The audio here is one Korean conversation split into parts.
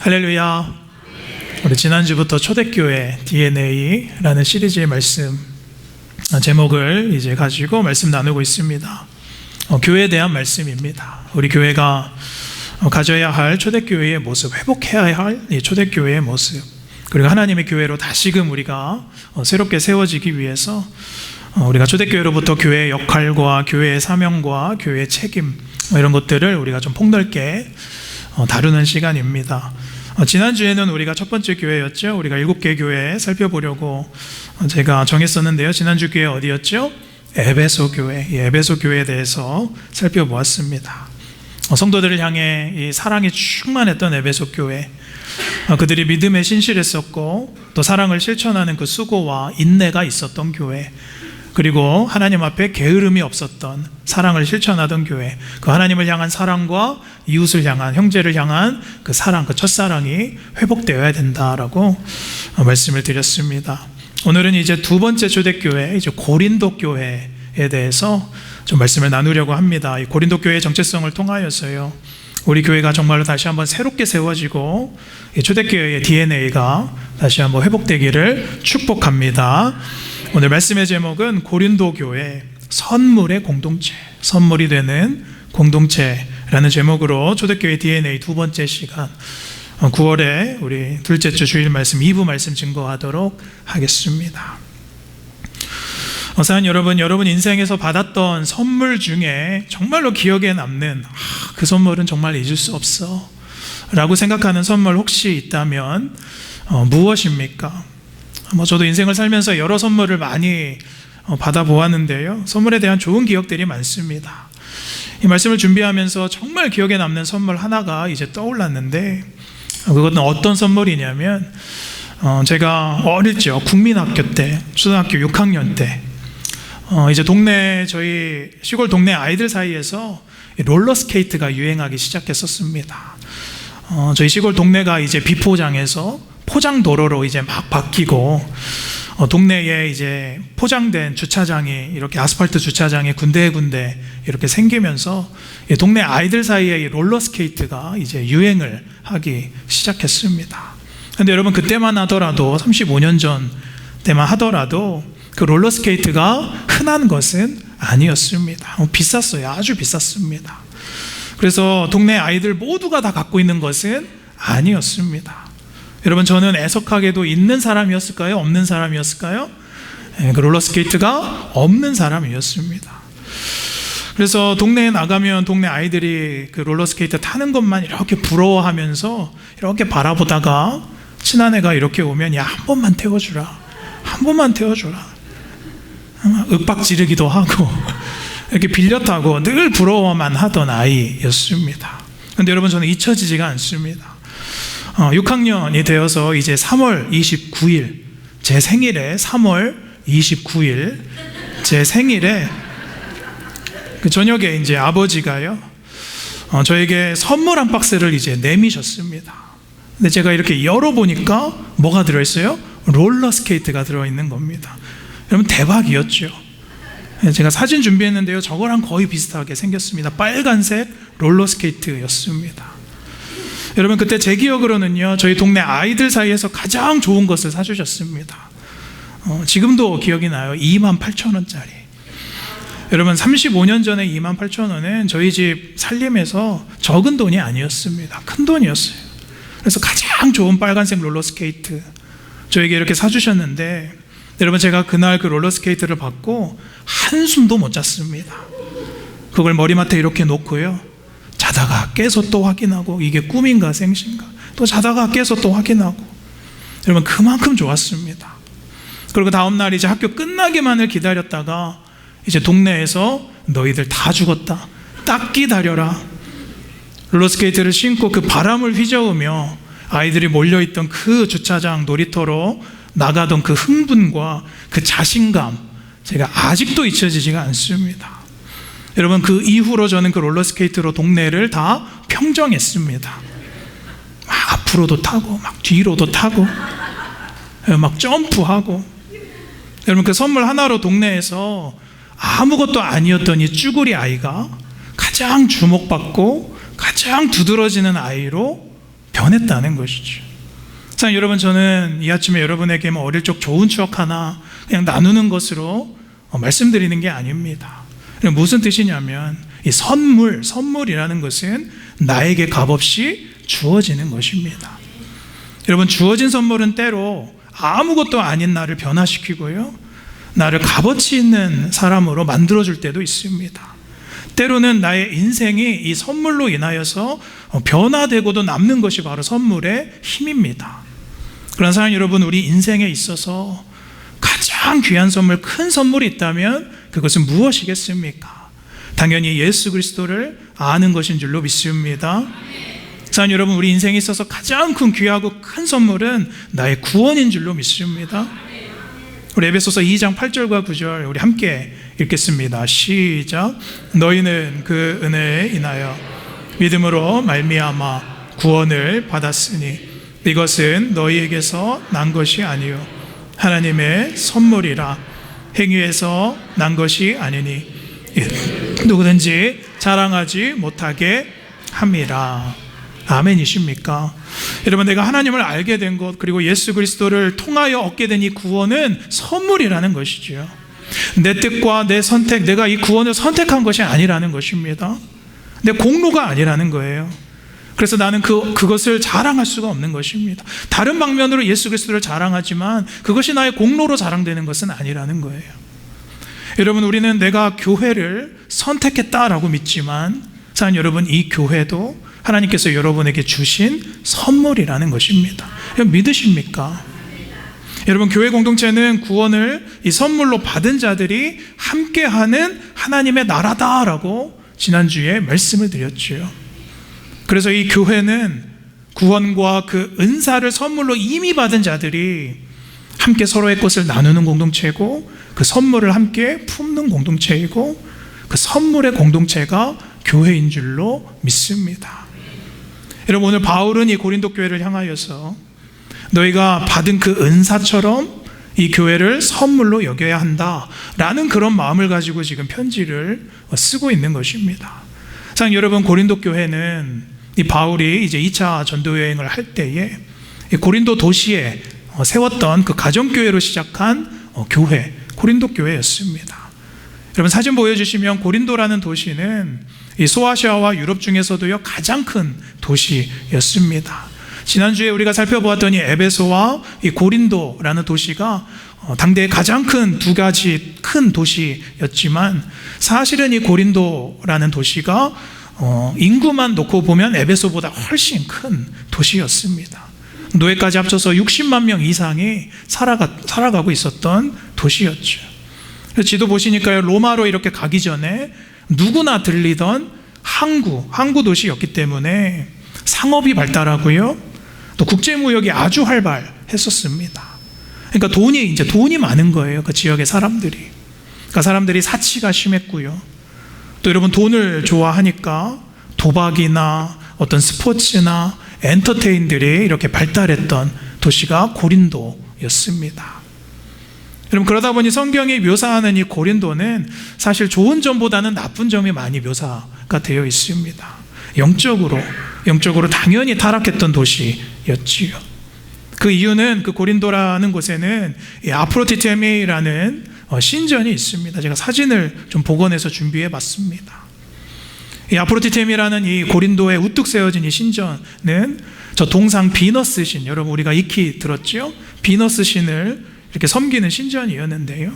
할렐루야. 우리 지난주부터 초대교회 DNA라는 시리즈의 말씀 제목을 이제 가지고 말씀 나누고 있습니다. 교회에 대한 말씀입니다. 우리 교회가 가져야 할 초대교회의 모습, 회복해야 할 이 초대교회의 모습, 그리고 하나님의 교회로 다시금 우리가 새롭게 세워지기 위해서 우리가 초대교회로부터 교회의 역할과 교회의 사명과 교회의 책임 이런 것들을 우리가 좀 폭넓게 다루는 시간입니다. 지난주에는 우리가 첫 번째 교회였죠. 우리가 7개 교회 살펴보려고 제가 정했었는데요. 지난주 교회 어디였죠? 에베소 교회. 이 에베소 교회에 대해서 살펴보았습니다. 성도들을 향해 이 사랑이 충만했던 에베소 교회, 그들이 믿음에 신실했었고 또 사랑을 실천하는 그 수고와 인내가 있었던 교회, 그리고 하나님 앞에 게으름이 없었던 사랑을 실천하던 교회, 그 하나님을 향한 사랑과 이웃을 향한, 형제를 향한 그 사랑, 그 첫사랑이 회복되어야 된다라고 말씀을 드렸습니다. 오늘은 이제 두 번째 초대교회, 이제 고린도 교회에 대해서 좀 말씀을 나누려고 합니다. 이 고린도 교회의 정체성을 통하여서요, 우리 교회가 정말로 다시 한번 새롭게 세워지고 이 초대교회의 DNA가 다시 한번 회복되기를 축복합니다. 오늘 말씀의 제목은 고린도 교회 선물의 공동체, 선물이 되는 공동체라는 제목으로 초대교회 DNA 두 번째 시간 9월에 우리 둘째 주 주일 말씀 2부 말씀 증거하도록 하겠습니다. 사랑하는 여러분 인생에서 받았던 선물 중에 정말로 기억에 남는 그 선물은 정말 잊을 수 없어 라고 생각하는 선물 혹시 있다면 무엇입니까? 저도 인생을 살면서 여러 선물을 많이 받아보았는데요, 선물에 대한 좋은 기억들이 많습니다. 이 말씀을 준비하면서 정말 기억에 남는 선물 하나가 이제 떠올랐는데, 그것은 어떤 선물이냐면 제가 어릴 적 국민학교 때, 초등학교 6학년 때 이제 저희 시골 동네 아이들 사이에서 롤러스케이트가 유행하기 시작했었습니다. 저희 시골 동네가 이제 비포장에서 포장도로로 이제 막 바뀌고, 동네에 이제 포장된 주차장이 이렇게 아스팔트 주차장이 군데군데 이렇게 생기면서 동네 아이들 사이에 이 롤러스케이트가 이제 유행을 하기 시작했습니다. 근데 여러분, 그때만 하더라도 35년 전 때만 하더라도 그 롤러스케이트가 흔한 것은 아니었습니다. 비쌌어요. 아주 비쌌습니다. 그래서 동네 아이들 모두가 다 갖고 있는 것은 아니었습니다. 여러분, 저는 애석하게도 있는 사람이었을까요? 없는 사람이었을까요? 그 롤러스케이트가 없는 사람이었습니다. 그래서 동네에 나가면 동네 아이들이 그 롤러스케이트 타는 것만 이렇게 부러워하면서 이렇게 바라보다가 친한 애가 이렇게 오면, 야, 한 번만 태워주라, 한 번만 태워주라, 윽박 지르기도 하고 이렇게 빌려 타고 늘 부러워만 하던 아이였습니다. 그런데 여러분, 저는 잊혀지지가 않습니다. 6학년이 되어서 이제 3월 29일 제 생일에, 3월 29일 제 생일에 그 저녁에 이제 아버지가요, 저에게 선물 한 박스를 이제 내미셨습니다. 근데 제가 이렇게 열어보니까 뭐가 들어있어요? 롤러스케이트가 들어있는 겁니다. 여러분, 대박이었죠. 제가 사진 준비했는데요, 저거랑 거의 비슷하게 생겼습니다. 빨간색 롤러스케이트였습니다. 여러분, 그때 제 기억으로는요, 저희 동네 아이들 사이에서 가장 좋은 것을 사주셨습니다. 지금도 기억이 나요. 28,000원짜리. 여러분, 35년 전에 28,000원은 저희 집 살림에서 적은 돈이 아니었습니다. 큰 돈이었어요. 그래서 가장 좋은 빨간색 롤러스케이트 저에게 이렇게 사주셨는데, 여러분, 제가 그날 그 롤러스케이트를 받고 한숨도 못 잤습니다. 그걸 머리맡에 이렇게 놓고요, 자다가 깨서 또 확인하고 이게 꿈인가 생신가, 또 자다가 깨서 또 확인하고, 여러분, 그만큼 좋았습니다. 그리고 다음날 이제 학교 끝나기만을 기다렸다가 이제 동네에서 너희들 다 죽었다, 딱 기다려라, 롤러스케이트를 신고 그 바람을 휘저으며 아이들이 몰려있던 그 주차장 놀이터로 나가던 그 흥분과 그 자신감, 제가 아직도 잊혀지지가 않습니다. 여러분, 그 이후로 저는 그 롤러스케이트로 동네를 다 평정했습니다. 막 앞으로도 타고 막 뒤로도 타고 막 점프하고. 여러분, 그 선물 하나로 동네에서 아무것도 아니었던 이 쭈구리 아이가 가장 주목받고 가장 두드러지는 아이로 변했다는 것이죠. 사랑하는 여러분, 저는 이 아침에 여러분에게 어릴 적 좋은 추억 하나 그냥 나누는 것으로 말씀드리는 게 아닙니다. 무슨 뜻이냐면 이 선물이라는 것은 나에게 값없이 주어지는 것입니다. 여러분, 주어진 선물은 때로 아무것도 아닌 나를 변화시키고요, 나를 값어치 있는 사람으로 만들어줄 때도 있습니다. 때로는 나의 인생이 이 선물로 인하여서 변화되고도 남는 것이 바로 선물의 힘입니다. 그런 사랑 여러분, 우리 인생에 있어서 가장 귀한 선물, 큰 선물이 있다면 그것은 무엇이겠습니까? 당연히 예수 그리스도를 아는 것인 줄로 믿습니다. 사랑 여러분, 우리 인생에 있어서 가장 귀하고 큰 선물은 나의 구원인 줄로 믿습니다. 우리 에베소서 2장 8절과 9절 우리 함께 읽겠습니다. 시작. 너희는 그 은혜에 인하여 믿음으로 말미암아 구원을 받았으니 이것은 너희에게서 난 것이 아니요 하나님의 선물이라. 행위에서 난 것이 아니니 누구든지 자랑하지 못하게 함이라. 아멘이십니까? 여러분, 내가 하나님을 알게 된 것, 그리고 예수 그리스도를 통하여 얻게 된 이 구원은 선물이라는 것이죠. 내 뜻과 내 선택, 내가 이 구원을 선택한 것이 아니라는 것입니다. 내 공로가 아니라는 거예요. 그래서 나는 그것을 자랑할 수가 없는 것입니다. 다른 방면으로 예수 그리스도를 자랑하지만 그것이 나의 공로로 자랑되는 것은 아니라는 거예요. 여러분, 우리는 내가 교회를 선택했다라고 믿지만, 사랑하는 여러분, 이 교회도 하나님께서 여러분에게 주신 선물이라는 것입니다. 여러분, 믿으십니까? 여러분, 교회 공동체는 구원을 이 선물로 받은 자들이 함께하는 하나님의 나라다라고 지난주에 말씀을 드렸죠. 그래서 이 교회는 구원과 그 은사를 선물로 이미 받은 자들이 함께 서로의 것을 나누는 공동체고, 그 선물을 함께 품는 공동체이고, 그 선물의 공동체가 교회인 줄로 믿습니다. 여러분, 오늘 바울은 이 고린도 교회를 향하여서 너희가 받은 그 은사처럼 이 교회를 선물로 여겨야 한다라는 그런 마음을 가지고 지금 편지를 쓰고 있는 것입니다. 사랑하는 여러분, 고린도 교회는 이 바울이 이제 2차 전도 여행을 할 때에 이 고린도 도시에 세웠던 그 가정교회로 시작한 교회, 고린도 교회였습니다. 여러분, 사진 보여주시면 고린도라는 도시는 이 소아시아와 유럽 중에서도요 가장 큰 도시였습니다. 지난주에 우리가 살펴보았더니 에베소와 이 고린도라는 도시가 당대의 가장 큰 두 가지 큰 도시였지만, 사실은 이 고린도라는 도시가 인구만 놓고 보면 에베소보다 훨씬 큰 도시였습니다. 노예까지 합쳐서 60만 명 이상이 살아가고 있었던 도시였죠. 지도 보시니까요, 로마로 이렇게 가기 전에 누구나 들리던 항구 도시였기 때문에 상업이 발달하고요, 또 국제무역이 아주 활발했었습니다. 그러니까 돈이 많은 거예요, 그 지역의 사람들이. 그러니까 사람들이 사치가 심했고요, 또 여러분 돈을 좋아하니까 도박이나 어떤 스포츠나 엔터테인들이 이렇게 발달했던 도시가 고린도였습니다. 여러분, 그러다 보니 성경이 묘사하는 이 고린도는 사실 좋은 점보다는 나쁜 점이 많이 묘사가 되어 있습니다. 영적으로 당연히 타락했던 도시였지요. 그 이유는 그 고린도라는 곳에는 아프로디테미라는 신전이 있습니다. 제가 사진을 좀 복원해서 준비해 봤습니다. 이 아프로디테미라는 이 고린도에 우뚝 세워진 이 신전은 저 동상 비너스 신, 여러분 우리가 익히 들었죠? 비너스 신을 이렇게 섬기는 신전이었는데요,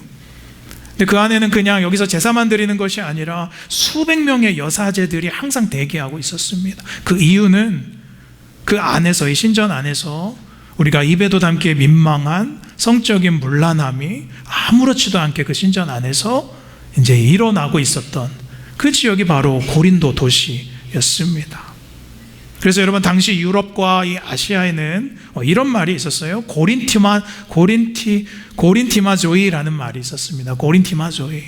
근데 그 안에는 그냥 여기서 제사만 드리는 것이 아니라 수백 명의 여사제들이 항상 대기하고 있었습니다. 그 이유는 그 안에서, 이 신전 안에서 우리가 입에도 담기에 민망한 성적인 문란함이 아무렇지도 않게 그 신전 안에서 이제 일어나고 있었던 그 지역이 바로 고린도 도시였습니다. 그래서 여러분, 당시 유럽과 이 아시아에는 이런 말이 있었어요. 고린티마조이라는 말이 있었습니다. 고린티마조이.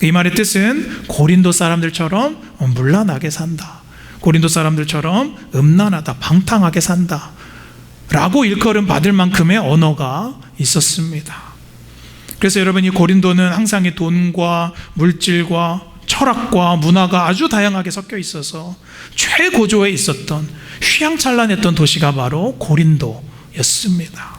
이 말의 뜻은 고린도 사람들처럼 문란하게 산다, 고린도 사람들처럼 음란하다, 방탕하게 산다 라고 일컬음 받을 만큼의 언어가 있었습니다. 그래서 여러분, 이 고린도는 항상 이 돈과 물질과 철학과 문화가 아주 다양하게 섞여 있어서 최고조에 있었던 휘황찬란했던 도시가 바로 고린도였습니다.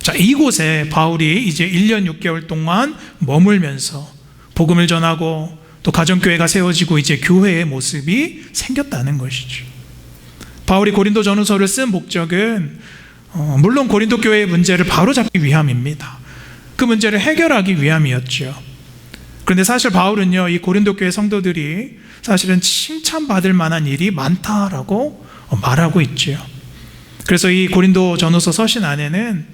자, 이곳에 바울이 이제 1년 6개월 동안 머물면서 복음을 전하고 또 가정교회가 세워지고 이제 교회의 모습이 생겼다는 것이죠. 바울이 고린도 전후서를 쓴 목적은 물론 고린도 교회의 문제를 바로잡기 위함입니다. 그 문제를 해결하기 위함이었죠. 그런데 사실 바울은요, 이 고린도 교회 성도들이 사실은 칭찬받을 만한 일이 많다라고 말하고 있죠. 그래서 이 고린도 전후서 서신 안에는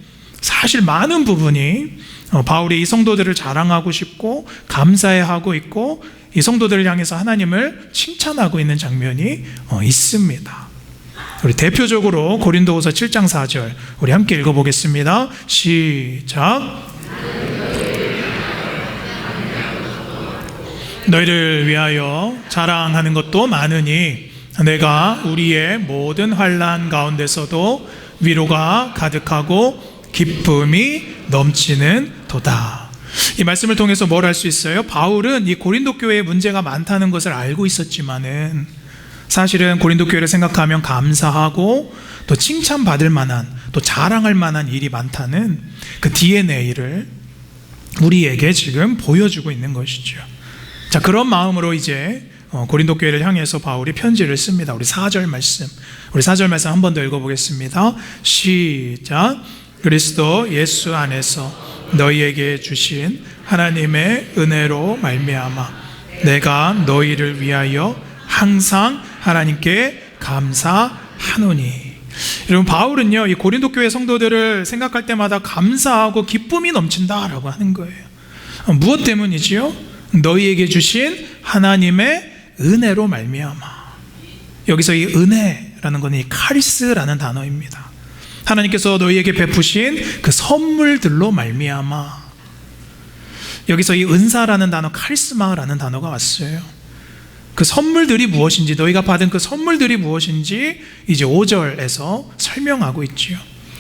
사실 많은 부분이 바울이 이 성도들을 자랑하고 싶고 감사해하고 있고 이 성도들을 향해서 하나님을 칭찬하고 있는 장면이 있습니다. 우리 대표적으로 고린도후서 7장 4절 우리 함께 읽어보겠습니다. 시작. 너희를 위하여 자랑하는 것도 많으니 내가 우리의 모든 환난 가운데서도 위로가 가득하고 기쁨이 넘치는 도다. 이 말씀을 통해서 뭘 알 수 있어요? 바울은 이 고린도 교회에 문제가 많다는 것을 알고 있었지만은 사실은 고린도 교회를 생각하면 감사하고 또 칭찬받을 만한 또 자랑할 만한 일이 많다는 그 DNA를 우리에게 지금 보여주고 있는 것이죠. 자, 그런 마음으로 이제 고린도 교회를 향해서 바울이 편지를 씁니다. 우리 4절 말씀 한 번 더 읽어보겠습니다. 시작. 그리스도 예수 안에서 너희에게 주신 하나님의 은혜로 말미암아 내가 너희를 위하여 항상 하나님께 감사하노니. 여러분, 바울은요, 이 고린도 교회 성도들을 생각할 때마다 감사하고 기쁨이 넘친다라고 하는 거예요. 무엇 때문이지요? 너희에게 주신 하나님의 은혜로 말미암아. 여기서 이 은혜라는 것은 이 카리스라는 단어입니다. 하나님께서 너희에게 베푸신 그 선물들로 말미암아. 여기서 이 은사라는 단어, 카리스마라는 단어가 왔어요. 그 선물들이 무엇인지, 너희가 받은 그 선물들이 무엇인지 이제 5절에서 설명하고 있지요.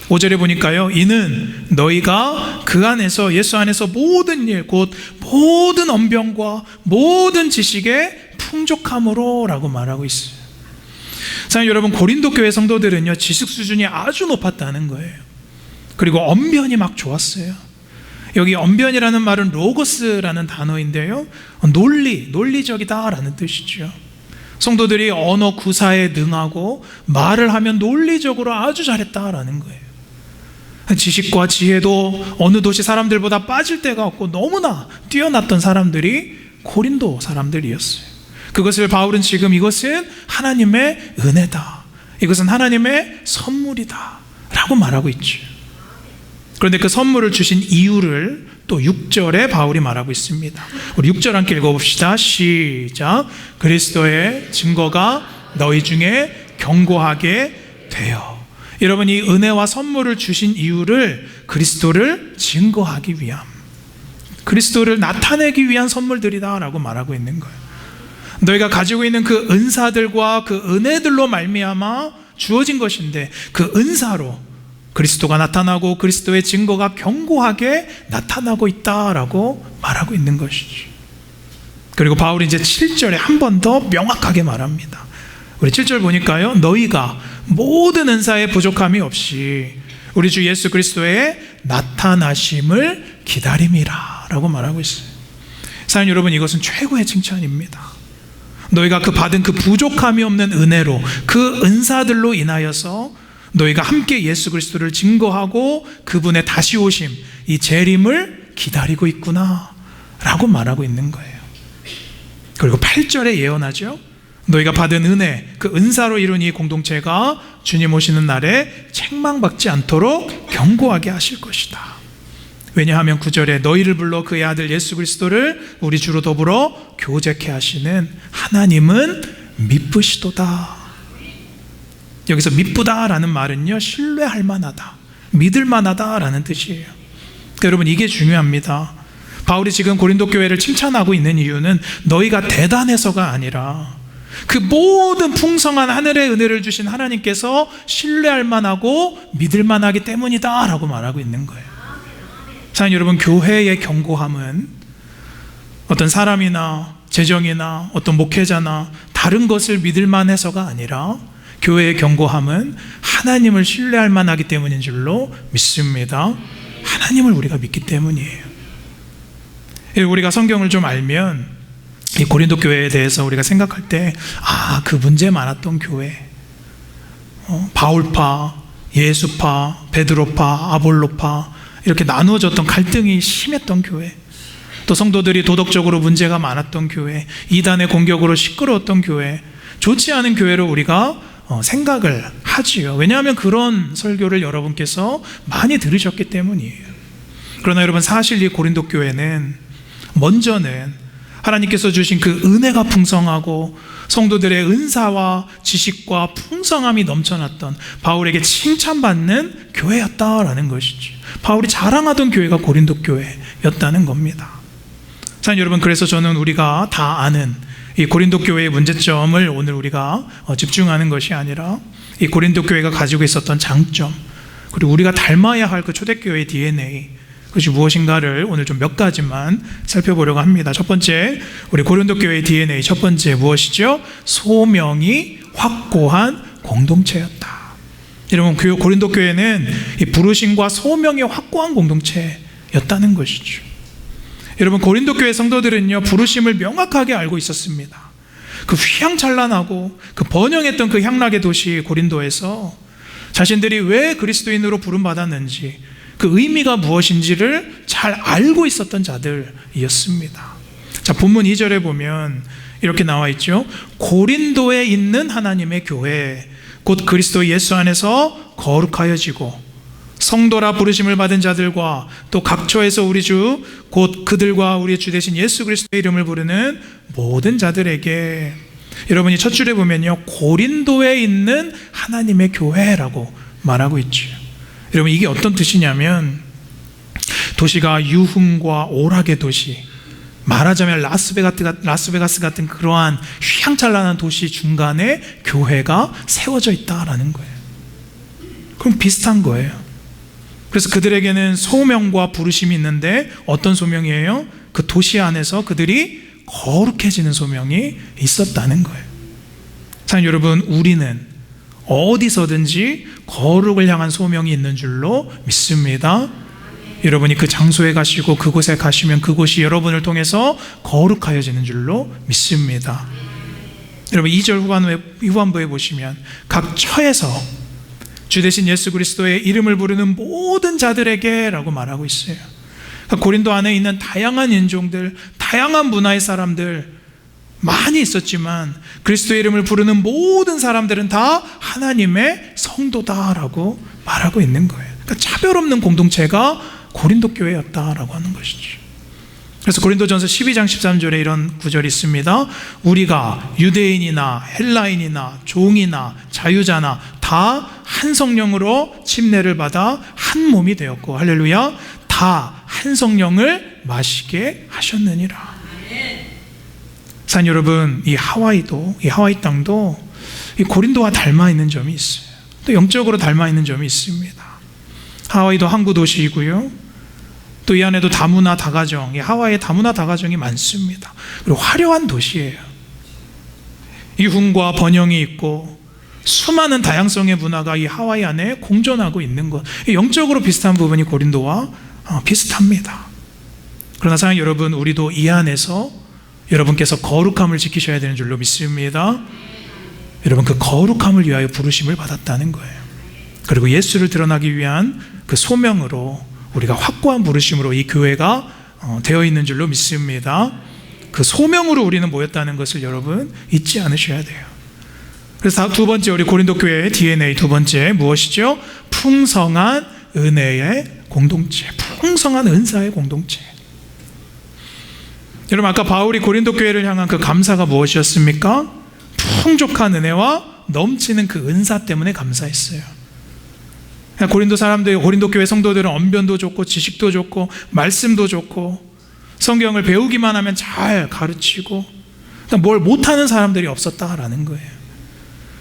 5절에 보니까요, 이는 너희가 그 안에서, 예수 안에서 모든 일, 곧 모든 언변과 모든 지식의 풍족함으로 라고 말하고 있어요. 사실 여러분, 고린도 교회 성도들은요, 지식 수준이 아주 높았다는 거예요. 그리고 언변이 막 좋았어요. 여기 언변이라는 말은 로고스라는 단어인데요, 논리적이다라는 뜻이죠. 성도들이 언어 구사에 능하고 말을 하면 논리적으로 아주 잘했다라는 거예요. 지식과 지혜도 어느 도시 사람들보다 빠질 데가 없고 너무나 뛰어났던 사람들이 고린도 사람들이었어요. 그것을 바울은 지금 이것은 하나님의 은혜다, 이것은 하나님의 선물이다 라고 말하고 있죠. 그런데 그 선물을 주신 이유를 또 6절에 바울이 말하고 있습니다. 우리 6절 함께 읽어봅시다. 시작. 그리스도의 증거가 너희 중에 견고하게 되어. 여러분, 이 은혜와 선물을 주신 이유를 그리스도를 증거하기 위함, 그리스도를 나타내기 위한 선물들이다 라고 말하고 있는 거예요. 너희가 가지고 있는 그 은사들과 그 은혜들로 말미암아 주어진 것인데, 그 은사로 그리스도가 나타나고 그리스도의 증거가 견고하게 나타나고 있다라고 말하고 있는 것이죠. 그리고 바울이 이제 7절에 한 번 더 명확하게 말합니다. 우리 7절 보니까요, 너희가 모든 은사에 부족함이 없이 우리 주 예수 그리스도의 나타나심을 기다림이라 라고 말하고 있어요. 사랑하는 여러분, 이것은 최고의 칭찬입니다. 너희가 그 받은 그 부족함이 없는 은혜로, 그 은사들로 인하여서 너희가 함께 예수 그리스도를 증거하고 그분의 다시 오심, 이 재림을 기다리고 있구나 라고 말하고 있는 거예요. 그리고 8절에 예언하죠. 너희가 받은 은혜, 그 은사로 이룬 이 공동체가 주님 오시는 날에 책망받지 않도록 견고하게 하실 것이다. 왜냐하면 9절에 너희를 불러 그의 아들 예수 그리스도를 우리 주로 더불어 교제케 하시는 하나님은 미쁘시도다. 여기서 미쁘다라는 말은요, 신뢰할 만하다, 믿을 만하다라는 뜻이에요. 그러니까 여러분, 이게 중요합니다. 바울이 지금 고린도 교회를 칭찬하고 있는 이유는 너희가 대단해서가 아니라 그 모든 풍성한 하늘의 은혜를 주신 하나님께서 신뢰할 만하고 믿을 만하기 때문이다 라고 말하고 있는 거예요. 사랑하는 여러분, 교회의 견고함은 어떤 사람이나 재정이나 어떤 목회자나 다른 것을 믿을 만해서가 아니라 교회의 견고함은 하나님을 신뢰할 만하기 때문인 줄로 믿습니다. 하나님을 우리가 믿기 때문이에요. 우리가 성경을 좀 알면 이 고린도 교회에 대해서 우리가 생각할 때 그 문제 많았던 교회, 바울파, 예수파, 베드로파, 아볼로파 이렇게 나누어졌던 갈등이 심했던 교회, 또 성도들이 도덕적으로 문제가 많았던 교회, 이단의 공격으로 시끄러웠던 교회, 좋지 않은 교회로 우리가 생각을 하지요. 왜냐하면 그런 설교를 여러분께서 많이 들으셨기 때문이에요. 그러나 여러분, 사실 이 고린도 교회는 먼저는 하나님께서 주신 그 은혜가 풍성하고 성도들의 은사와 지식과 풍성함이 넘쳐났던 바울에게 칭찬받는 교회였다라는 것이죠. 바울이 자랑하던 교회가 고린도 교회였다는 겁니다. 자, 여러분, 그래서 저는 우리가 다 아는 이 고린도 교회의 문제점을 오늘 우리가 집중하는 것이 아니라 이 고린도 교회가 가지고 있었던 장점, 그리고 우리가 닮아야 할 그 초대교회의 DNA, 그것이 무엇인가를 오늘 좀 몇 가지만 살펴보려고 합니다. 첫 번째, 우리 고린도 교회의 DNA 첫 번째 무엇이죠? 소명이 확고한 공동체였다. 여러분, 고린도 교회는 이 부르심과 소명이 확고한 공동체였다는 것이죠. 여러분, 고린도 교회 성도들은요, 부르심을 명확하게 알고 있었습니다. 그 휘황찬란하고 그 번영했던 그 향락의 도시 고린도에서 자신들이 왜 그리스도인으로 부름받았는지, 그 의미가 무엇인지를 잘 알고 있었던 자들이었습니다. 자, 본문 2절에 보면 이렇게 나와 있죠. 고린도에 있는 하나님의 교회, 곧 그리스도 예수 안에서 거룩하여지고 성도라 부르심을 받은 자들과 또 각처에서 우리 주 곧 그들과 우리 주 대신 예수 그리스도의 이름을 부르는 모든 자들에게, 여러분이 첫 줄에 보면요, 고린도에 있는 하나님의 교회라고 말하고 있죠. 여러분, 이게 어떤 뜻이냐면 도시가 유흥과 오락의 도시, 말하자면 라스베가스 같은 그러한 휘황찬란한 도시 중간에 교회가 세워져 있다라는 거예요. 그럼 비슷한 거예요. 그래서 그들에게는 소명과 부르심이 있는데 어떤 소명이에요? 그 도시 안에서 그들이 거룩해지는 소명이 있었다는 거예요. 자, 여러분, 우리는 어디서든지 거룩을 향한 소명이 있는 줄로 믿습니다. 여러분이 그 장소에 가시고 그곳에 가시면 그곳이 여러분을 통해서 거룩하여지는 줄로 믿습니다. 여러분, 2절 후반부에 보시면 각 처에서 주 대신 예수 그리스도의 이름을 부르는 모든 자들에게 라고 말하고 있어요. 그러니까 고린도 안에 있는 다양한 인종들, 다양한 문화의 사람들 많이 있었지만 그리스도의 이름을 부르는 모든 사람들은 다 하나님의 성도다라고 말하고 있는 거예요. 그러니까 차별 없는 공동체가 고린도 교회였다라고 하는 것이죠. 그래서 고린도전서 12장 13절에 이런 구절이 있습니다. 우리가 유대인이나 헬라인이나 종이나 자유자나 다 한 성령으로 침례를 받아 한 몸이 되었고, 할렐루야, 다 한 성령을 마시게 하셨느니라. 산 여러분, 이 하와이 땅도 이 고린도와 닮아 있는 점이 있어요. 또 영적으로 닮아 있는 점이 있습니다. 하와이도 항구 도시이고요, 또 이 안에도 다문화 다가정, 이 하와이에 다문화 다가정이 많습니다. 그리고 화려한 도시예요. 이훈과 번영이 있고 수많은 다양성의 문화가 이 하와이 안에 공존하고 있는 것, 영적으로 비슷한 부분이 고린도와 비슷합니다. 그러나 사랑하는 여러분, 우리도 이 안에서 여러분께서 거룩함을 지키셔야 되는 줄로 믿습니다. 여러분, 그 거룩함을 위하여 부르심을 받았다는 거예요. 그리고 예수를 드러나기 위한 그 소명으로 우리가 확고한 부르심으로 이 교회가 되어 있는 줄로 믿습니다. 그 소명으로 우리는 모였다는 것을 여러분 잊지 않으셔야 돼요. 그래서 두 번째, 우리 고린도 교회의 DNA 두 번째 무엇이죠? 풍성한 은혜의 공동체, 풍성한 은사의 공동체. 여러분, 아까 바울이 고린도 교회를 향한 그 감사가 무엇이었습니까? 풍족한 은혜와 넘치는 그 은사 때문에 감사했어요. 고린도 사람들, 고린도 교회 성도들은 언변도 좋고 지식도 좋고 말씀도 좋고 성경을 배우기만 하면 잘 가르치고 뭘 못하는 사람들이 없었다라는 거예요.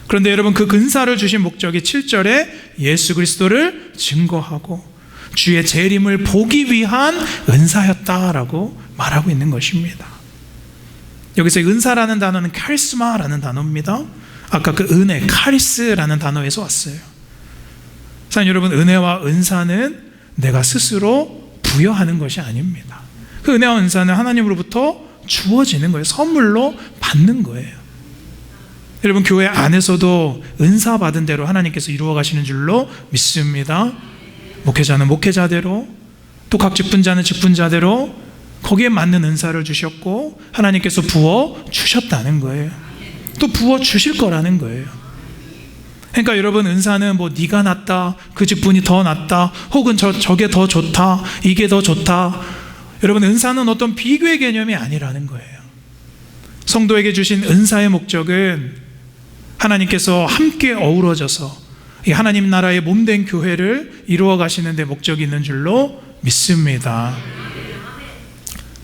그런데 여러분, 그 은사를 주신 목적이 7절에 예수 그리스도를 증거하고 주의 재림을 보기 위한 은사였다라고 말하고 있는 것입니다. 여기서 은사라는 단어는 카리스마라는 단어입니다. 아까 그 은혜, 카리스라는 단어에서 왔어요. 사랑하는 여러분, 은혜와 은사는 내가 스스로 부여하는 것이 아닙니다. 그 은혜와 은사는 하나님으로부터 주어지는 거예요. 선물로 받는 거예요. 여러분, 교회 안에서도 은사 받은 대로 하나님께서 이루어 가시는 줄로 믿습니다. 목회자는 목회자대로, 또 각 직분자는 직분자대로 거기에 맞는 은사를 주셨고 하나님께서 부어 주셨다는 거예요. 또 부어 주실 거라는 거예요. 그러니까 여러분, 은사는 뭐 네가 낫다, 그 직분이 더 낫다, 혹은 저게 더 좋다, 이게 더 좋다. 여러분, 은사는 어떤 비교의 개념이 아니라는 거예요. 성도에게 주신 은사의 목적은 하나님께서 함께 어우러져서 이 하나님 나라의 몸된 교회를 이루어 가시는 데 목적이 있는 줄로 믿습니다.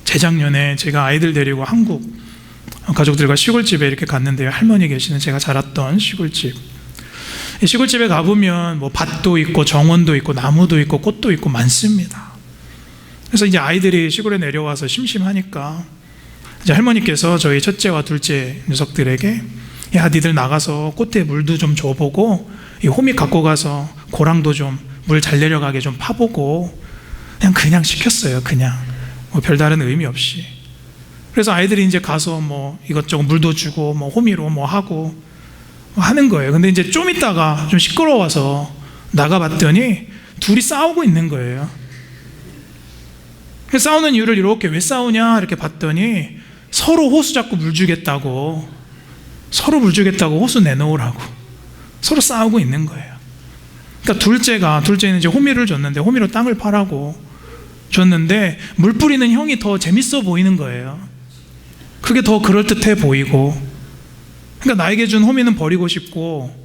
재작년에 제가 아이들 데리고 한국 가족들과 시골집에 이렇게 갔는데요. 할머니 계시는 제가 자랐던 시골집. 이 시골집에 가보면 뭐 밭도 있고 정원도 있고 나무도 있고 꽃도 있고 많습니다. 그래서 이제 아이들이 시골에 내려와서 심심하니까 이제 할머니께서 저희 첫째와 둘째 녀석들에게, 야, 니들 나가서 꽃에 물도 좀 줘보고 이 호미 갖고 가서 고랑도 좀 물 잘 내려가게 좀 파보고, 그냥 시켰어요. 그냥 뭐 별다른 의미 없이. 그래서 아이들이 이제 가서 뭐 이것저것 물도 주고 뭐 호미로 뭐 하고 하는 거예요. 근데 이제 좀 있다가 좀 시끄러워서 나가봤더니 둘이 싸우고 있는 거예요. 싸우는 이유를 이렇게 왜 싸우냐 이렇게 봤더니 서로 호수 잡고 물 주겠다고, 서로 물 주겠다고 호수 내놓으라고 서로 싸우고 있는 거예요. 그러니까 둘째는 이제 호미를 줬는데 호미로 땅을 파라고 줬는데 물 뿌리는 형이 더 재밌어 보이는 거예요. 그게 더 그럴듯해 보이고, 그러니까 나에게 준 호미는 버리고 싶고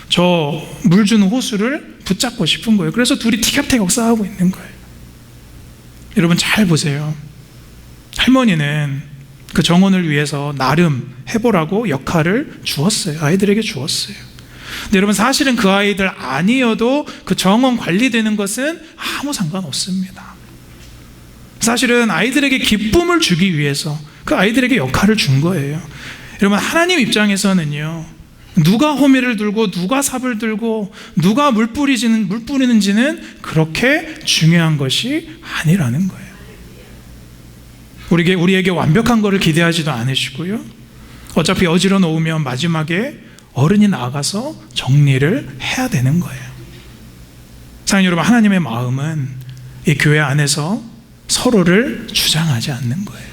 저 물 주는 호수를 붙잡고 싶은 거예요. 그래서 둘이 티격태격 싸우고 있는 거예요. 여러분, 잘 보세요. 할머니는 그 정원을 위해서 나름 해보라고 역할을 주었어요. 아이들에게 주었어요. 근데 여러분, 사실은 그 아이들 아니어도 그 정원 관리되는 것은 아무 상관없습니다. 사실은 아이들에게 기쁨을 주기 위해서 그 아이들에게 역할을 준 거예요. 여러분, 하나님 입장에서는요, 누가 호미를 들고 누가 삽을 들고 누가 물 뿌리는지는 그렇게 중요한 것이 아니라는 거예요. 우리에게 완벽한 것을 기대하지도 않으시고요, 어차피 어지러 놓으면 마지막에 어른이 나가서 정리를 해야 되는 거예요. 사랑하는 여러분, 하나님의 마음은 이 교회 안에서 서로를 주장하지 않는 거예요.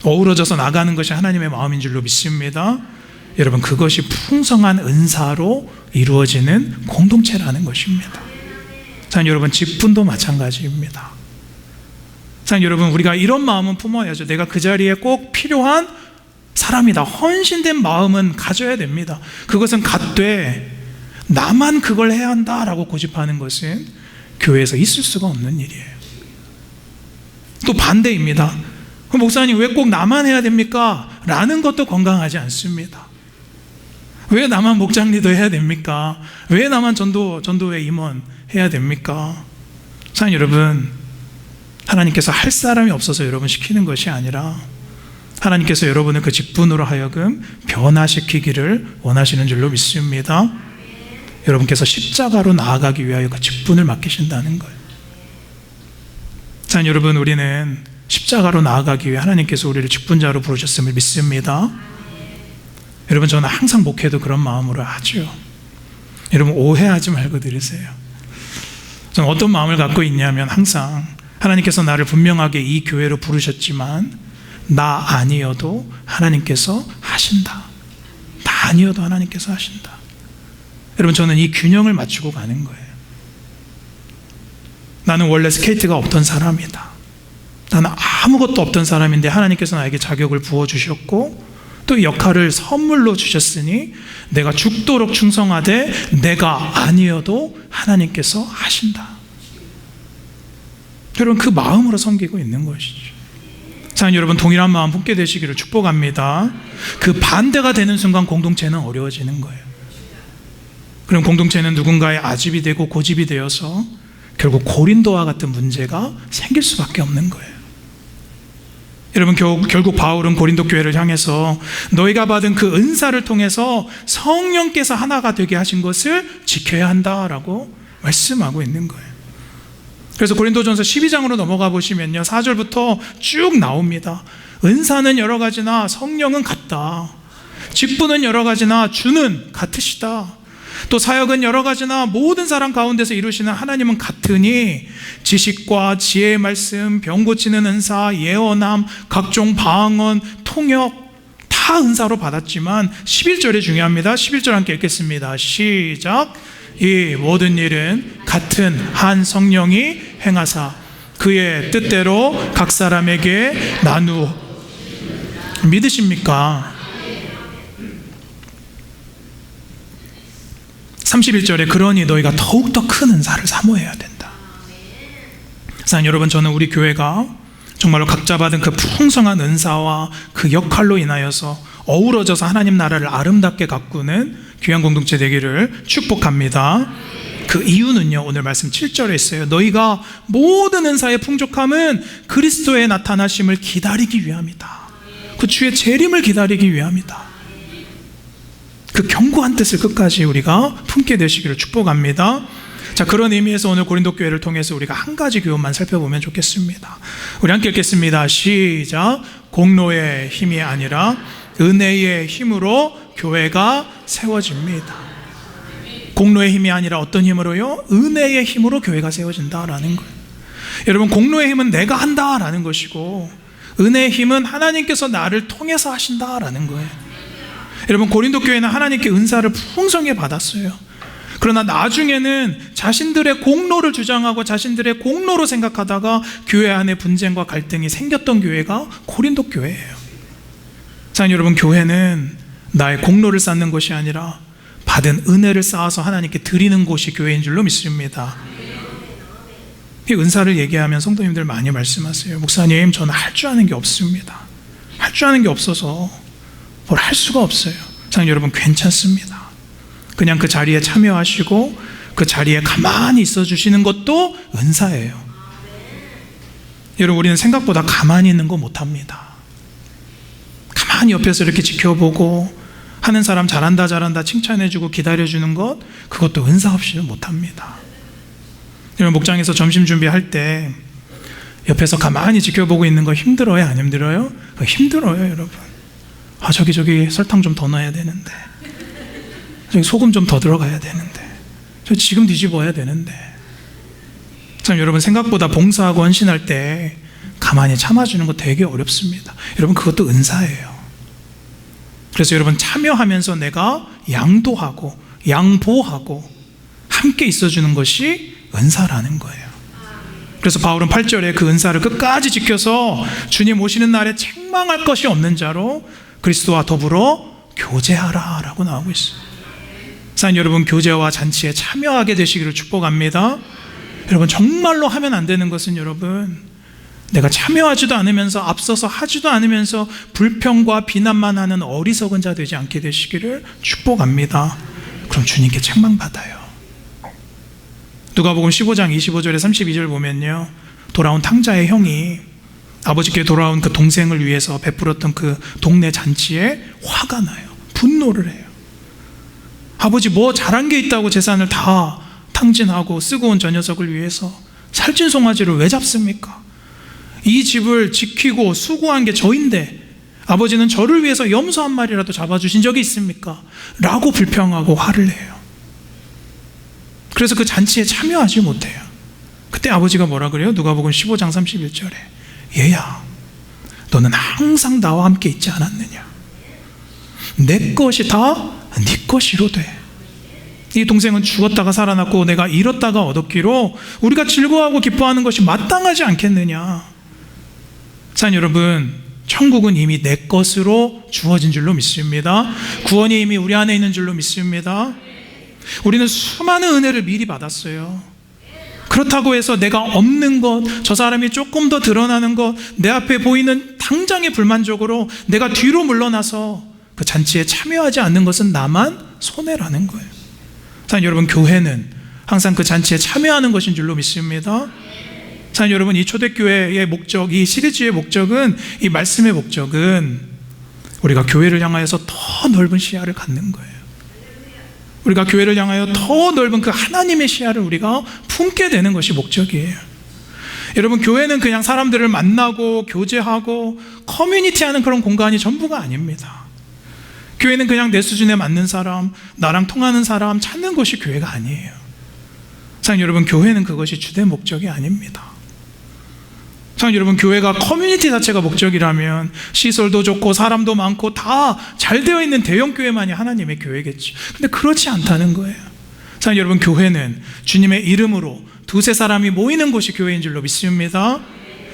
어우러져서 나가는 것이 하나님의 마음인 줄로 믿습니다. 여러분, 그것이 풍성한 은사로 이루어지는 공동체라는 것입니다. 사랑하는 여러분, 직분도 마찬가지입니다. 사랑하는 여러분, 우리가 이런 마음은 품어야죠. 내가 그 자리에 꼭 필요한 사람이다, 헌신된 마음은 가져야 됩니다. 그것은 갖되 나만 그걸 해야 한다라고 고집하는 것은 교회에서 있을 수가 없는 일이에요. 또 반대입니다. 그럼 목사님, 왜 꼭 나만 해야 됩니까? 라는 것도 건강하지 않습니다. 왜 나만 목장 리더 해야 됩니까? 왜 나만 전도회 임원 해야 됩니까? 사랑하는 여러분, 하나님께서 할 사람이 없어서 여러분 시키는 것이 아니라 하나님께서 여러분을 그 직분으로 하여금 변화시키기를 원하시는 줄로 믿습니다. 여러분께서 십자가로 나아가기 위하여 그 직분을 맡기신다는 거예요. 사랑하는 여러분, 우리는 십자가로 나아가기 위해 하나님께서 우리를 직분자로 부르셨음을 믿습니다. 여러분, 저는 항상 목회도 그런 마음으로 하죠. 여러분, 오해하지 말고 들으세요. 저는 어떤 마음을 갖고 있냐면, 항상 하나님께서 나를 분명하게 이 교회로 부르셨지만 나 아니어도 하나님께서 하신다. 나 아니어도 하나님께서 하신다. 여러분, 저는 이 균형을 맞추고 가는 거예요. 나는 원래 스케이트가 없던 사람이다. 나는 아무것도 없던 사람인데 하나님께서 나에게 자격을 부어주셨고 또 역할을 선물로 주셨으니 내가 죽도록 충성하되 내가 아니어도 하나님께서 하신다. 여러분, 그 마음으로 섬기고 있는 것이죠. 사랑하는 여러분, 동일한 마음 품게 되시기를 축복합니다. 그 반대가 되는 순간 공동체는 어려워지는 거예요. 그럼 공동체는 누군가의 아집이 되고 고집이 되어서 결국 고린도와 같은 문제가 생길 수밖에 없는 거예요. 여러분, 결국 바울은 고린도 교회를 향해서 너희가 받은 그 은사를 통해서 성령께서 하나가 되게 하신 것을 지켜야 한다라고 말씀하고 있는 거예요. 그래서 고린도전서 12장으로 넘어가 보시면요, 4절부터 쭉 나옵니다. 은사는 여러 가지나 성령은 같다. 직분은 여러 가지나 주는 같으시다. 또 사역은 여러 가지나 모든 사람 가운데서 이루시는 하나님은 같으니 지식과 지혜의 말씀, 병 고치는 은사, 예언함, 각종 방언, 통역 다 은사로 받았지만 11절이 중요합니다. 11절 함께 읽겠습니다. 시작. 이 모든 일은 같은 한 성령이 행하사 그의 뜻대로 각 사람에게 나누어. 믿으십니까? 31절에 그러니 너희가 더욱더 큰 은사를 사모해야 된다. 사랑하는 여러분, 저는 우리 교회가 정말로 각자 받은 그 풍성한 은사와 그 역할로 인하여서 어우러져서 하나님 나라를 아름답게 가꾸는 귀한 공동체 되기를 축복합니다. 그 이유는요, 오늘 말씀 7절에 있어요. 너희가 모든 은사의 풍족함은 그리스도의 나타나심을 기다리기 위함이다. 그 주의 재림을 기다리기 위함이다. 그 견고한 뜻을 끝까지 우리가 품게 되시기를 축복합니다. 자, 그런 의미에서 오늘 고린도 교회를 통해서 우리가 한 가지 교훈만 살펴보면 좋겠습니다. 우리 함께 읽겠습니다. 시작. 공로의 힘이 아니라 은혜의 힘으로 교회가 세워집니다. 공로의 힘이 아니라 어떤 힘으로요? 은혜의 힘으로 교회가 세워진다라는 거예요. 여러분, 공로의 힘은 내가 한다라는 것이고 은혜의 힘은 하나님께서 나를 통해서 하신다라는 거예요. 여러분, 고린도 교회는 하나님께 은사를 풍성히 받았어요. 그러나 나중에는 자신들의 공로를 주장하고 자신들의 공로로 생각하다가 교회 안에 분쟁과 갈등이 생겼던 교회가 고린도 교회예요. 자, 여러분, 교회는 나의 공로를 쌓는 것이 아니라 받은 은혜를 쌓아서 하나님께 드리는 곳이 교회인 줄로 믿습니다. 이 은사를 얘기하면 성도님들 많이 말씀하세요. 목사님, 저는 할 줄 아는 게 없습니다. 할 줄 아는 게 없어서 뭘 할 수가 없어요. 사랑하는 여러분, 괜찮습니다. 그냥 그 자리에 참여하시고 그 자리에 가만히 있어 주시는 것도 은사예요. 여러분, 우리는 생각보다 가만히 있는 거 못합니다. 가만히 옆에서 이렇게 지켜보고 하는 사람 잘한다 칭찬해주고 기다려주는 것, 그것도 은사 없이는 못합니다. 여러분, 목장에서 점심 준비할 때 옆에서 가만히 지켜보고 있는 거 힘들어요? 안 힘들어요? 힘들어요, 여러분. 저기 설탕 좀 더 넣어야 되는데, 저기 소금 좀 더 들어가야 되는데, 저 지금 뒤집어야 되는데. 참, 여러분, 생각보다 봉사하고 헌신할 때 가만히 참아주는 거 되게 어렵습니다. 여러분, 그것도 은사예요. 그래서 여러분, 참여하면서 내가 양도하고 양보하고 함께 있어주는 것이 은사라는 거예요. 그래서 바울은 8절에 그 은사를 끝까지 지켜서 주님 오시는 날에 책망할 것이 없는 자로 그리스도와 더불어 교제하라 라고 나오고 있어요. 사랑하는 여러분, 교제와 잔치에 참여하게 되시기를 축복합니다. 여러분, 정말로 하면 안 되는 것은 여러분, 내가 참여하지도 않으면서 앞서서 하지도 않으면서 불평과 비난만 하는 어리석은 자 되지 않게 되시기를 축복합니다. 그럼 주님께 책망받아요. 누가복음 15장 25절에 32절 보면요, 돌아온 탕자의 형이 아버지께 돌아온 그 동생을 위해서 베풀었던 그 동네 잔치에 화가 나요. 분노를 해요. 아버지, 뭐 잘한 게 있다고 재산을 다 탕진하고 쓰고 온 저 녀석을 위해서 살찐 송아지를 왜 잡습니까? 이 집을 지키고 수고한 게 저인데 아버지는 저를 위해서 염소 한 마리라도 잡아주신 적이 있습니까? 라고 불평하고 화를 내요. 그래서 그 잔치에 참여하지 못해요. 그때 아버지가 뭐라 그래요? 누가복음 15장 31절에 얘야, 너는 항상 나와 함께 있지 않았느냐? 내 것이 다 네 것이로 돼. 이 동생은 죽었다가 살아났고 내가 잃었다가 얻었기로 우리가 즐거워하고 기뻐하는 것이 마땅하지 않겠느냐? 사랑하는 여러분, 천국은 이미 내 것으로 주어진 줄로 믿습니다. 구원이 이미 우리 안에 있는 줄로 믿습니다. 우리는 수많은 은혜를 미리 받았어요. 그렇다고 해서 내가 없는 것, 저 사람이 조금 더 드러나는 것, 내 앞에 보이는 당장의 불만족으로 내가 뒤로 물러나서 그 잔치에 참여하지 않는 것은 나만 손해라는 거예요. 사랑하는 여러분, 교회는 항상 그 잔치에 참여하는 것인 줄로 믿습니다. 사랑하는 여러분, 이 초대교회의 목적, 이 시리즈의 목적은, 이 말씀의 목적은 우리가 교회를 향하여서 더 넓은 시야를 갖는 거예요. 우리가 교회를 향하여 더 넓은 그 하나님의 시야를 우리가 품게 되는 것이 목적이에요. 여러분, 교회는 그냥 사람들을 만나고 교제하고 커뮤니티하는 그런 공간이 전부가 아닙니다. 교회는 그냥 내 수준에 맞는 사람, 나랑 통하는 사람 찾는 것이 교회가 아니에요. 사랑하는 여러분, 교회는 그것이 주된 목적이 아닙니다. 사랑하는 여러분, 교회가 커뮤니티 자체가 목적이라면 시설도 좋고 사람도 많고 다 잘 되어 있는 대형 교회만이 하나님의 교회겠죠. 근데 그렇지 않다는 거예요. 사랑하는 여러분, 교회는 주님의 이름으로 두세 사람이 모이는 곳이 교회인 줄로 믿습니다.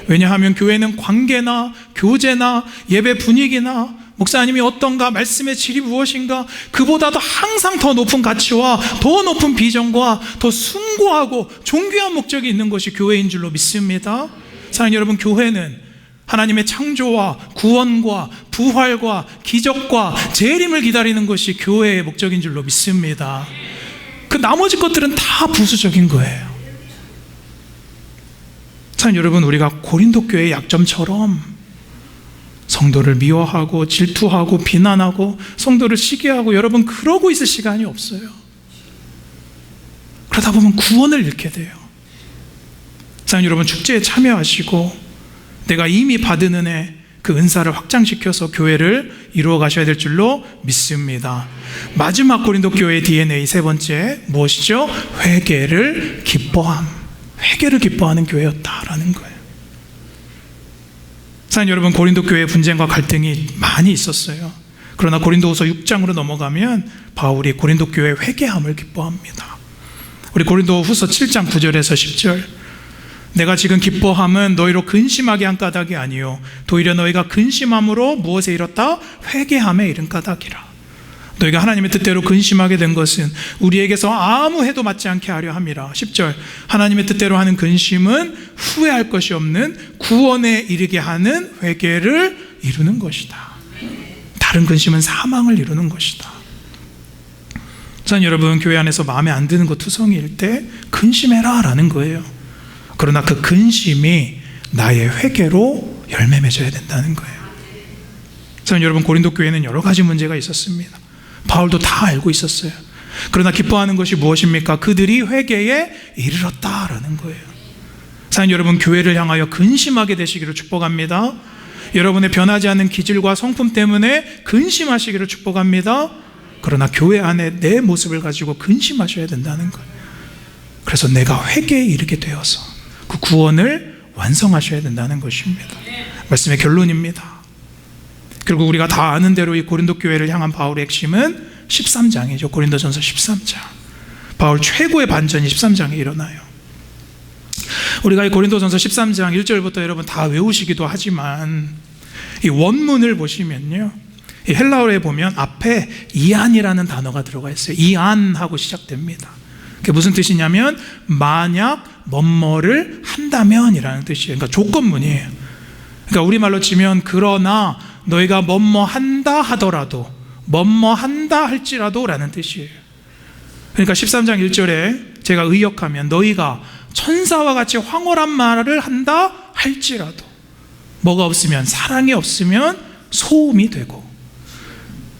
왜냐하면 교회는 관계나 교제나 예배 분위기나 목사님이 어떤가, 말씀의 질이 무엇인가, 그보다도 항상 더 높은 가치와 더 높은 비전과 더 숭고하고 존귀한 목적이 있는 것이 교회인 줄로 믿습니다. 사랑하는 여러분, 교회는 하나님의 창조와 구원과 부활과 기적과 재림을 기다리는 것이 교회의 목적인 줄로 믿습니다. 그 나머지 것들은 다 부수적인 거예요. 사랑하는 여러분, 우리가 고린도 교회의 약점처럼 성도를 미워하고 질투하고 비난하고 성도를 시기하고 여러분 그러고 있을 시간이 없어요. 그러다 보면 구원을 잃게 돼요. 사랑하는 여러분, 축제에 참여하시고 내가 이미 받은 은혜, 그 은사를 확장시켜서 교회를 이루어 가셔야 될 줄로 믿습니다. 마지막 고린도 교회의 DNA 세 번째 무엇이죠? 회개를 기뻐함. 회개를 기뻐하는 교회였다라는 거예요. 사랑하는 여러분, 고린도 교회의 분쟁과 갈등이 많이 있었어요. 그러나 고린도후서 6장으로 넘어가면 바울이 고린도 교회의 회개함을 기뻐합니다. 우리 고린도후서 7장 9절에서 10절, 내가 지금 기뻐함은 너희로 근심하게 한 까닭이 아니요 도리어 너희가 근심함으로 무엇에 이뤘다? 회개함에 이른 까닭이라. 너희가 하나님의 뜻대로 근심하게 된 것은 우리에게서 아무 해도 맞지 않게 하려 함이라. 10절, 하나님의 뜻대로 하는 근심은 후회할 것이 없는 구원에 이르게 하는 회개를 이루는 것이다. 다른 근심은 사망을 이루는 것이다. 사랑하는 여러분, 교회 안에서 마음에 안 드는 것 투성이일 때 근심해라 라는 거예요. 그러나 그 근심이 나의 회개로 열매 맺어야 된다는 거예요. 사랑하는 여러분, 고린도 교회는 여러 가지 문제가 있었습니다. 바울도 다 알고 있었어요. 그러나 기뻐하는 것이 무엇입니까? 그들이 회개에 이르렀다라는 거예요. 사랑하는 여러분, 교회를 향하여 근심하게 되시기를 축복합니다. 여러분의 변하지 않는 기질과 성품 때문에 근심하시기를 축복합니다. 그러나 교회 안에 내 모습을 가지고 근심하셔야 된다는 거예요. 그래서 내가 회개에 이르게 되어서 그 구원을 완성하셔야 된다는 것입니다. 말씀의 결론입니다. 결국 우리가 다 아는 대로 이 고린도 교회를 향한 바울의 핵심은 13장이죠. 고린도전서 13장. 바울 최고의 반전이 13장에 일어나요. 우리가 이 고린도전서 13장 1절부터 여러분 다 외우시기도 하지만 이 원문을 보시면요, 이 헬라어에 보면 앞에 이안이라는 단어가 들어가 있어요. 이안하고 시작됩니다. 그게 무슨 뜻이냐면 만약 뭐뭐를 한다면 이라는 뜻이에요. 그러니까 조건문이에요. 그러니까 우리말로 치면 그러나 너희가 뭐뭐 한다 하더라도, 뭐뭐 한다 할지라도 라는 뜻이에요. 그러니까 13장 1절에 제가 의역하면 너희가 천사와 같이 황홀한 말을 한다 할지라도, 뭐가 없으면, 사랑이 없으면 소음이 되고,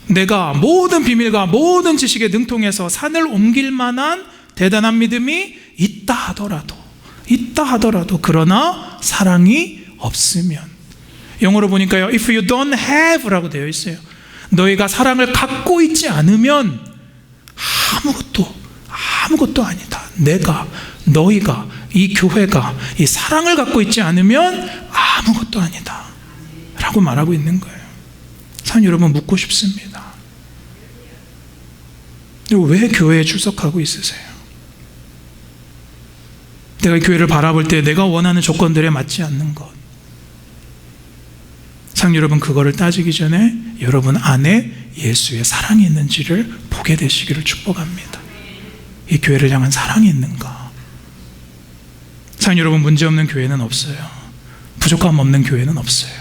내가 모든 비밀과 모든 지식에 능통해서 산을 옮길 만한 대단한 믿음이 있다 하더라도 그러나 사랑이 없으면, 영어로 보니까요, if you don't have 라고 되어 있어요. 너희가 사랑을 갖고 있지 않으면 아무것도 아니다. 내가, 너희가, 이 교회가 이 사랑을 갖고 있지 않으면 아무것도 아니다 라고 말하고 있는 거예요. 사랑하는 여러분, 묻고 싶습니다. 왜 교회에 출석하고 있으세요? 내가 이 교회를 바라볼 때 내가 원하는 조건들에 맞지 않는 것, 사랑하는 여러분, 그거를 따지기 전에 여러분 안에 예수의 사랑이 있는지를 보게 되시기를 축복합니다. 이 교회를 향한 사랑이 있는가? 사랑하는 여러분, 문제없는 교회는 없어요. 부족함 없는 교회는 없어요.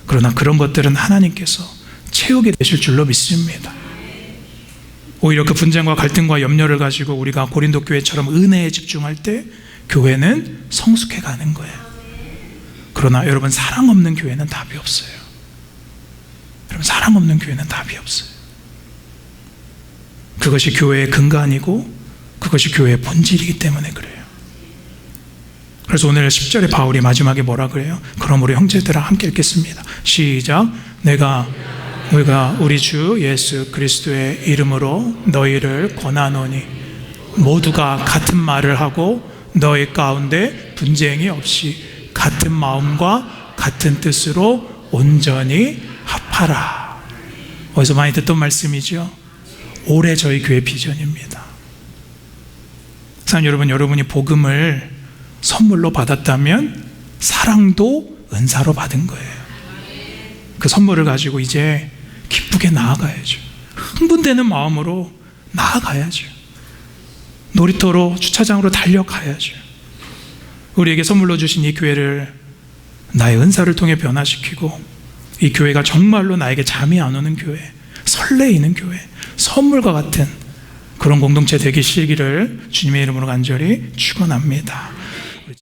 그러나 그런 것들은 하나님께서 채우게 되실 줄로 믿습니다. 오히려 그 분쟁과 갈등과 염려를 가지고 우리가 고린도 교회처럼 은혜에 집중할 때 교회는 성숙해 가는 거예요. 그러나 여러분, 사랑 없는 교회는 답이 없어요. 여러분, 사랑 없는 교회는 답이 없어요. 그것이 교회의 근간이고 그것이 교회의 본질이기 때문에 그래요. 그래서 오늘 10절에 바울이 마지막에 뭐라 그래요? 그러므로 형제들아, 함께 읽겠습니다. 시작. 내가 우리 주 예수 그리스도의 이름으로 너희를 권하노니 모두가 같은 말을 하고 너희 가운데 분쟁이 없이 같은 마음과 같은 뜻으로 온전히 합하라. 어디서 많이 듣던 말씀이죠? 올해 저희 교회 비전입니다. 사랑하는 여러분, 여러분이 복음을 선물로 받았다면 사랑도 은사로 받은 거예요. 그 선물을 가지고 이제 기쁘게 나아가야죠. 흥분되는 마음으로 나아가야죠. 놀이터로, 주차장으로 달려가야죠. 우리에게 선물로 주신 이 교회를 나의 은사를 통해 변화시키고 이 교회가 정말로 나에게 잠이 안 오는 교회, 설레이는 교회, 선물과 같은 그런 공동체 되기 시기를 주님의 이름으로 간절히 축원합니다.